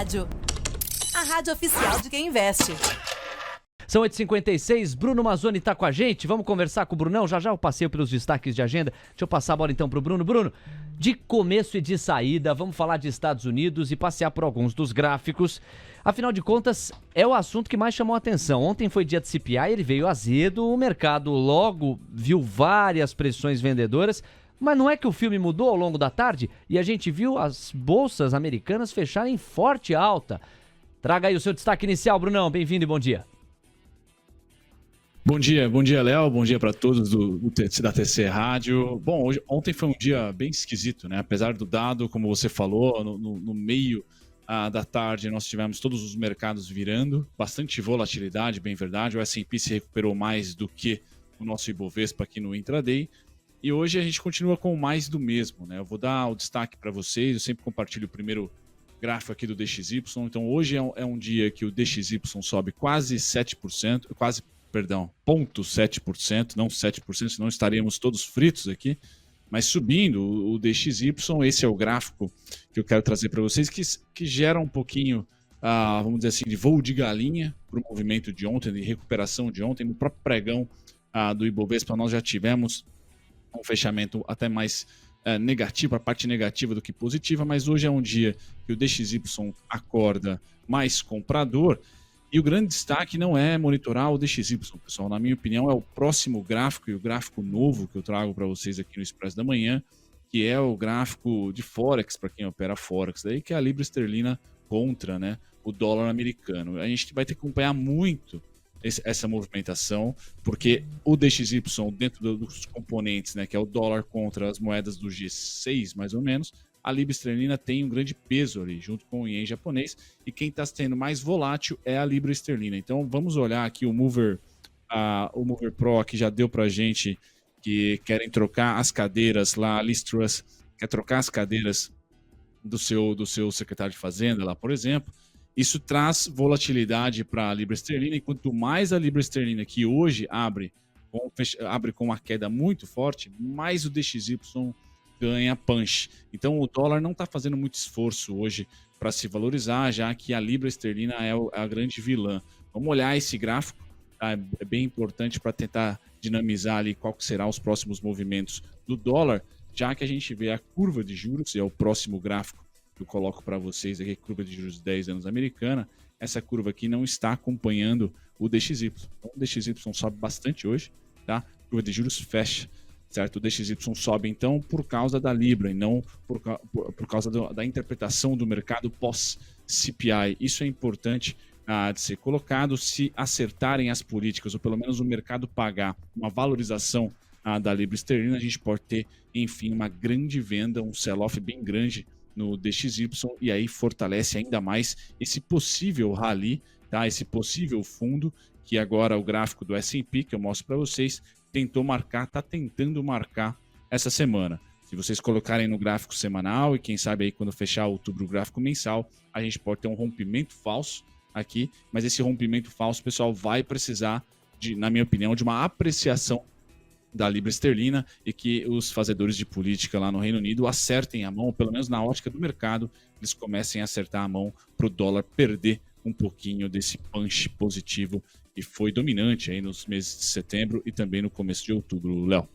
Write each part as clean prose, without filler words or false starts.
Rádio. A rádio oficial de quem investe. São 8h56, Bruno Mazzoni tá com a gente, vamos conversar com o Brunão, já eu passeio pelos destaques de agenda, deixa eu passar a bola então pro Bruno. Bruno, de começo e de saída, vamos falar de Estados Unidos e passear por alguns dos gráficos, afinal de contas, é o assunto que mais chamou a atenção. Ontem foi dia de CPI, ele veio azedo, o mercado logo viu várias pressões vendedoras, mas não é que o filme mudou ao longo da tarde e a gente viu as bolsas americanas fecharem forte alta. Traga aí o seu destaque inicial, Brunão, bem-vindo e bom dia. Bom dia, Léo. Bom dia para todos da TC Rádio. Bom, ontem foi um dia bem esquisito, né? Apesar do dado, como você falou, no meio da tarde nós tivemos todos os mercados virando, bastante volatilidade, bem verdade. O S&P se recuperou mais do que o nosso Ibovespa aqui no intraday. E hoje a gente continua com mais do mesmo, né? Eu vou dar o destaque para vocês, eu sempre compartilho o primeiro gráfico aqui do DXY. Então hoje é um dia que o DXY sobe quase 7%, 0,7%, não 7%, senão estaríamos todos fritos aqui, mas subindo o DXY, esse é o gráfico que eu quero trazer para vocês, que gera um pouquinho, vamos dizer assim, de voo de galinha para o movimento de ontem, de recuperação de ontem. No próprio pregão do Ibovespa nós já tivemos um fechamento até mais negativo, a parte negativa do que positiva, mas hoje é um dia que o DXY acorda mais comprador. E o grande destaque não é monitorar o DXY, pessoal. Na minha opinião, é o próximo gráfico e o gráfico novo que eu trago para vocês aqui no Expresso da Manhã, que é o gráfico de Forex, para quem opera Forex, daí que é a libra esterlina contra, né, o dólar americano. A gente vai ter que acompanhar muito essa movimentação, porque o DXY, dentro dos componentes, né, que é o dólar contra as moedas do G6, mais ou menos, a libra esterlina tem um grande peso ali, junto com o ien japonês, e quem está sendo mais volátil é a libra esterlina. Então vamos olhar aqui o Mover Pro, que já deu para a gente, que querem trocar as cadeiras lá, a Liz Truss quer trocar as cadeiras do seu secretário de Fazenda lá, por exemplo. Isso traz volatilidade para a libra esterlina, e quanto mais a libra esterlina, que hoje abre com uma queda muito forte, mais o DXY ganha punch. Então o dólar não está fazendo muito esforço hoje para se valorizar, já que a libra esterlina é a grande vilã. Vamos olhar esse gráfico, tá? É bem importante para tentar dinamizar ali qual que serão os próximos movimentos do dólar, já que a gente vê a curva de juros, é o próximo gráfico que eu coloco para vocês aqui, curva de juros de 10 anos americana. Essa curva aqui não está acompanhando o DXY. Então, o DXY sobe bastante hoje, tá? A curva de juros fecha, certo? O DXY sobe, então, por causa da Libra e não por causa da interpretação do mercado pós-CPI. Isso é importante de ser colocado. Se acertarem as políticas, ou pelo menos o mercado pagar uma valorização da Libra esterlina, a gente pode ter, enfim, uma grande venda, um sell-off bem grande no DXY, e aí fortalece ainda mais esse possível rally, tá? Esse possível fundo, que agora o gráfico do S&P, que eu mostro para vocês, está tentando marcar essa semana. Se vocês colocarem no gráfico semanal, e quem sabe aí quando fechar outubro o gráfico mensal, a gente pode ter um rompimento falso aqui, mas esse rompimento falso, pessoal, vai precisar, na minha opinião, de uma apreciação da libra esterlina, e que os fazedores de política lá no Reino Unido acertem a mão, pelo menos na ótica do mercado, eles comecem a acertar a mão para o dólar perder um pouquinho desse punch positivo que foi dominante aí nos meses de setembro e também no começo de outubro, Léo.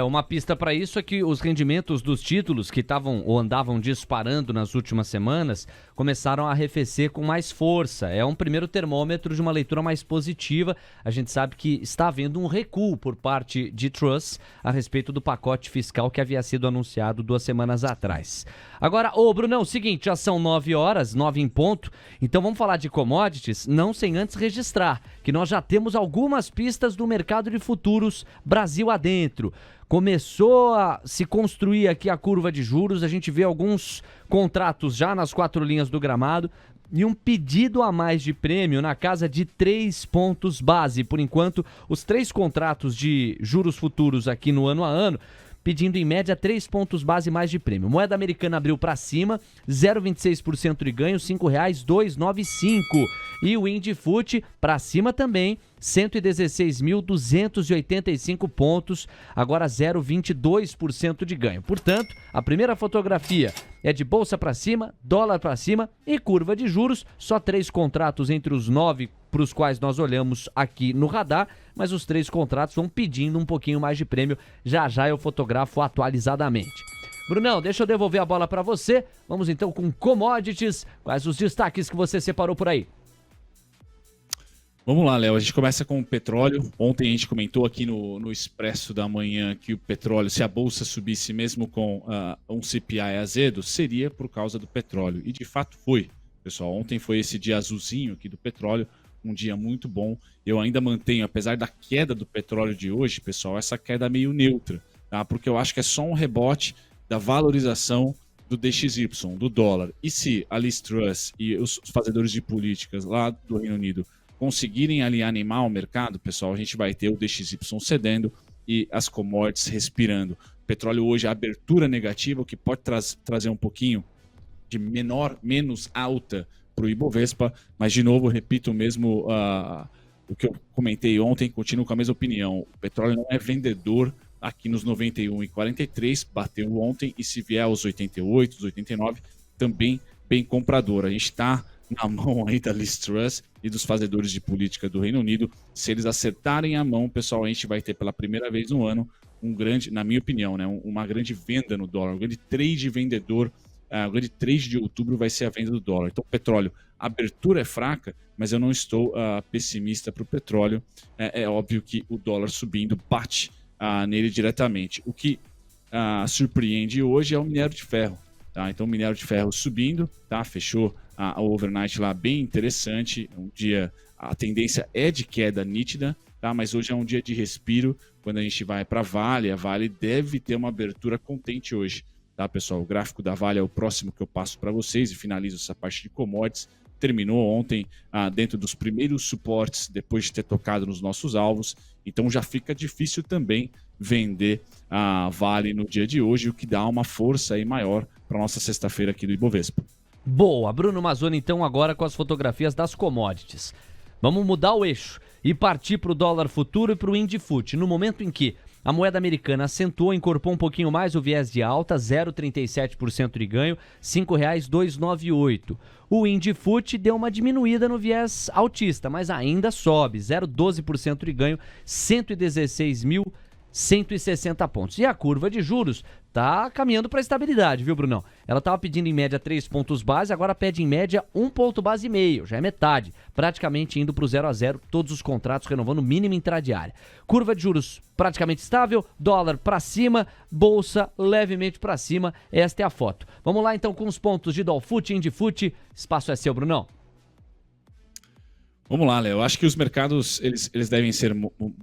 Uma pista para isso é que os rendimentos dos títulos que estavam ou andavam disparando nas últimas semanas começaram a arrefecer com mais força. É um primeiro termômetro de uma leitura mais positiva. A gente sabe que está havendo um recuo por parte de Truss a respeito do pacote fiscal que havia sido anunciado 2 semanas atrás. Agora, Brunão, seguinte, já são 9 horas, 9 em ponto, então vamos falar de commodities, não sem antes registrar que nós já temos algumas pistas do mercado de futuros Brasil adentro. Começou a se construir aqui a curva de juros, a gente vê alguns contratos já nas 4 linhas do gramado e um pedido a mais de prêmio na casa de 3 pontos base. Por enquanto, os 3 contratos de juros futuros aqui no ano a ano, pedindo em média 3 pontos base mais de prêmio. Moeda americana abriu para cima, 0,26% de ganho, R$ 5,295. E o Indifut para cima também, 116.285 pontos, agora 0,22% de ganho. Portanto, a primeira fotografia é de bolsa para cima, dólar para cima e curva de juros, só 3 contratos entre os 9 para os quais nós olhamos aqui no radar, mas os 3 contratos vão pedindo um pouquinho mais de prêmio, já já eu fotografo atualizadamente. Brunão, deixa eu devolver a bola para você, vamos então com commodities, quais os destaques que você separou por aí? Vamos lá, Léo. A gente começa com o petróleo. Ontem a gente comentou aqui no Expresso da Manhã que o petróleo, se a bolsa subisse mesmo com um CPI azedo, seria por causa do petróleo. E de fato foi, pessoal. Ontem foi esse dia azulzinho aqui do petróleo, um dia muito bom. Eu ainda mantenho, apesar da queda do petróleo de hoje, pessoal, essa queda meio neutra, tá? Porque eu acho que é só um rebote da valorização do DXY, do dólar. E se a Liz Truss e os fazedores de políticas lá do Reino Unido conseguirem ali animar o mercado, pessoal, a gente vai ter o DXY cedendo e as commodities respirando. O petróleo hoje, a abertura negativa, o que pode trazer um pouquinho de menos alta para o Ibovespa, mas de novo, repito mesmo o que eu comentei ontem, continuo com a mesma opinião. O petróleo não é vendedor aqui nos 91,43, bateu ontem, e se vier aos 88, os 89, também bem comprador. A gente está na mão aí da Liz Truss e dos fazedores de política do Reino Unido. Se eles acertarem a mão, pessoal, a gente vai ter pela primeira vez no ano um grande, na minha opinião, né, uma grande venda no dólar, um grande trade vendedor. O grande trade de outubro vai ser a venda do dólar. Então, petróleo, a abertura é fraca, mas eu não estou pessimista para o petróleo. É óbvio que o dólar subindo bate nele diretamente. O que surpreende hoje é o minério de ferro. Tá? Então, o minério de ferro subindo, tá? Fechou o overnight lá bem interessante. Um dia, a tendência é de queda nítida, tá? Mas hoje é um dia de respiro. Quando a gente vai para a Vale deve ter uma abertura contente hoje, tá, pessoal? O gráfico da Vale é o próximo que eu passo para vocês e finalizo essa parte de commodities. Terminou ontem dentro dos primeiros suportes, depois de ter tocado nos nossos alvos. Então já fica difícil também vender a Vale no dia de hoje, o que dá uma força aí maior para nossa sexta-feira aqui do Ibovespa. Boa, Bruno Mazzoni então agora com as fotografias das commodities. Vamos mudar o eixo e partir para o dólar futuro e para o Indifut. No momento em que a moeda americana acentuou, incorporou um pouquinho mais o viés de alta, 0,37% de ganho, R$ 5,298. O Indifut deu uma diminuída no viés altista, mas ainda sobe, 0,12% de ganho, 116.160 pontos. E a curva de juros tá caminhando para estabilidade, viu, Brunão? Ela estava pedindo em média 3 pontos base, agora pede em média 1 ponto base e meio, já é metade, praticamente indo para o 0 a 0, todos os contratos renovando o mínimo intradiária. Curva de juros praticamente estável, dólar para cima, bolsa levemente para cima, esta é a foto. Vamos lá então com os pontos de Dolfut e Indifut, espaço é seu, Brunão. Vamos lá, Léo. Eu acho que os mercados eles devem ser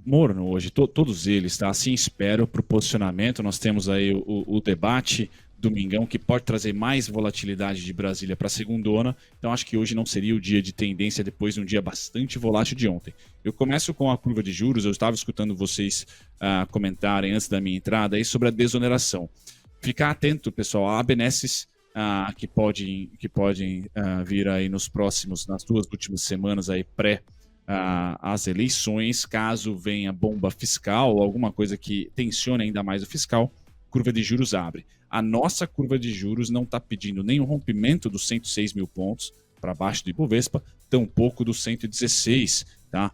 morno hoje, todos eles, tá? Assim espero para o posicionamento. Nós temos aí o debate domingão que pode trazer mais volatilidade de Brasília para a segundona. Então acho que hoje não seria o dia de tendência depois de um dia bastante volátil de ontem. Eu começo com a curva de juros. Eu estava escutando vocês comentarem antes da minha entrada aí sobre a desoneração. Ficar atento, pessoal, a benesses que podem vir aí nas 2 últimas semanas aí as eleições, caso venha bomba fiscal ou alguma coisa que tensione ainda mais o fiscal, curva de juros abre. A nossa curva de juros não está pedindo nem o rompimento dos 106 mil pontos para baixo do Ibovespa, tampouco dos 116, tá?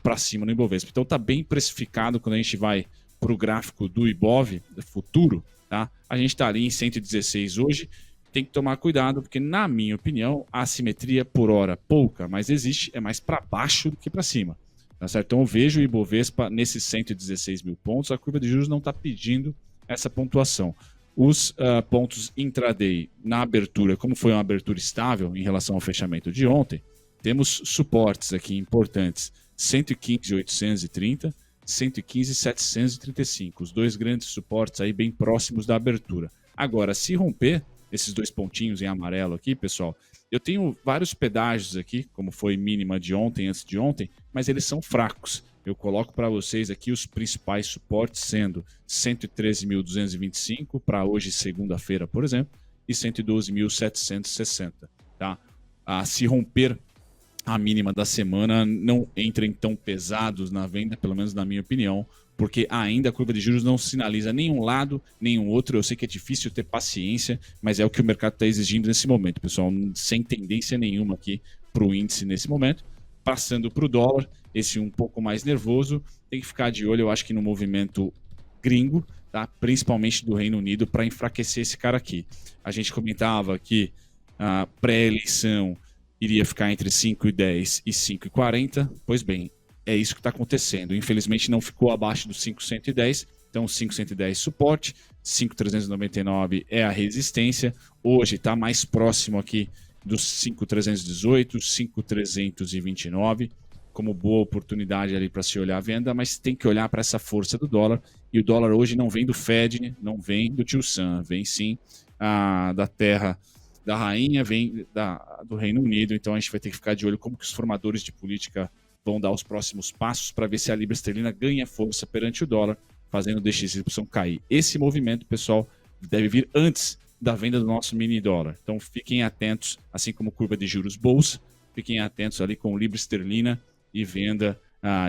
Para cima no Ibovespa. Então está bem precificado quando a gente vai para o gráfico do Ibov futuro, tá? A gente está ali em 116 hoje. Tem que tomar cuidado, porque, na minha opinião, a assimetria por hora pouca, mas existe, é mais para baixo do que para cima. Tá certo? Então eu vejo o Ibovespa nesses 116 mil pontos, a curva de juros não está pedindo essa pontuação. Os pontos intraday na abertura, como foi uma abertura estável em relação ao fechamento de ontem, temos suportes aqui importantes, 115.830, 115.735, os 2 grandes suportes aí bem próximos da abertura. Agora, se romper esses 2 pontinhos em amarelo aqui, pessoal, eu tenho vários pedágios aqui, como foi mínima de ontem, antes de ontem, mas eles são fracos. Eu coloco para vocês aqui os principais suportes, sendo 113.225 para hoje, segunda-feira, por exemplo, e 112.760. Tá? Se romper a mínima da semana, não entrem tão pesados na venda, pelo menos na minha opinião, porque ainda a curva de juros não sinaliza nenhum lado, nenhum outro. Eu sei que é difícil ter paciência, mas é o que o mercado está exigindo nesse momento, pessoal, sem tendência nenhuma aqui para o índice nesse momento. Passando para o dólar, esse um pouco mais nervoso, tem que ficar de olho, eu acho que no movimento gringo, tá? Principalmente do Reino Unido, para enfraquecer esse cara aqui. A gente comentava que a pré-eleição iria ficar entre 5,10 e 5,40, pois bem, é isso que está acontecendo. Infelizmente não ficou abaixo dos 5,110, então 5,110 suporte, 5,399 é a resistência. Hoje está mais próximo aqui dos 5,318, 5,329, como boa oportunidade ali para se olhar a venda, mas tem que olhar para essa força do dólar, e o dólar hoje não vem do Fed, não vem do tio Sam, vem sim da terra da rainha, vem do Reino Unido. Então a gente vai ter que ficar de olho como que os formadores de política vão dar os próximos passos para ver se a libra esterlina ganha força perante o dólar, fazendo o DXY cair. Esse movimento, pessoal, deve vir antes da venda do nosso mini dólar. Então fiquem atentos, assim como curva de juros bolsa, fiquem atentos ali com libra esterlina e venda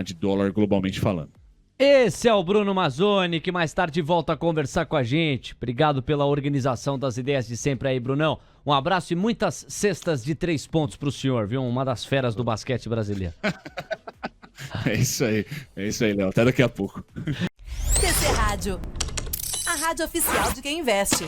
de dólar globalmente falando. Esse é o Bruno Mazzoni, que mais tarde volta a conversar com a gente. Obrigado pela organização das ideias de sempre aí, Brunão. Um abraço e muitas cestas de 3 pontos pro senhor, viu? Uma das feras do basquete brasileiro. É isso aí, Léo. Até daqui a pouco. TC Rádio, a rádio oficial de quem investe.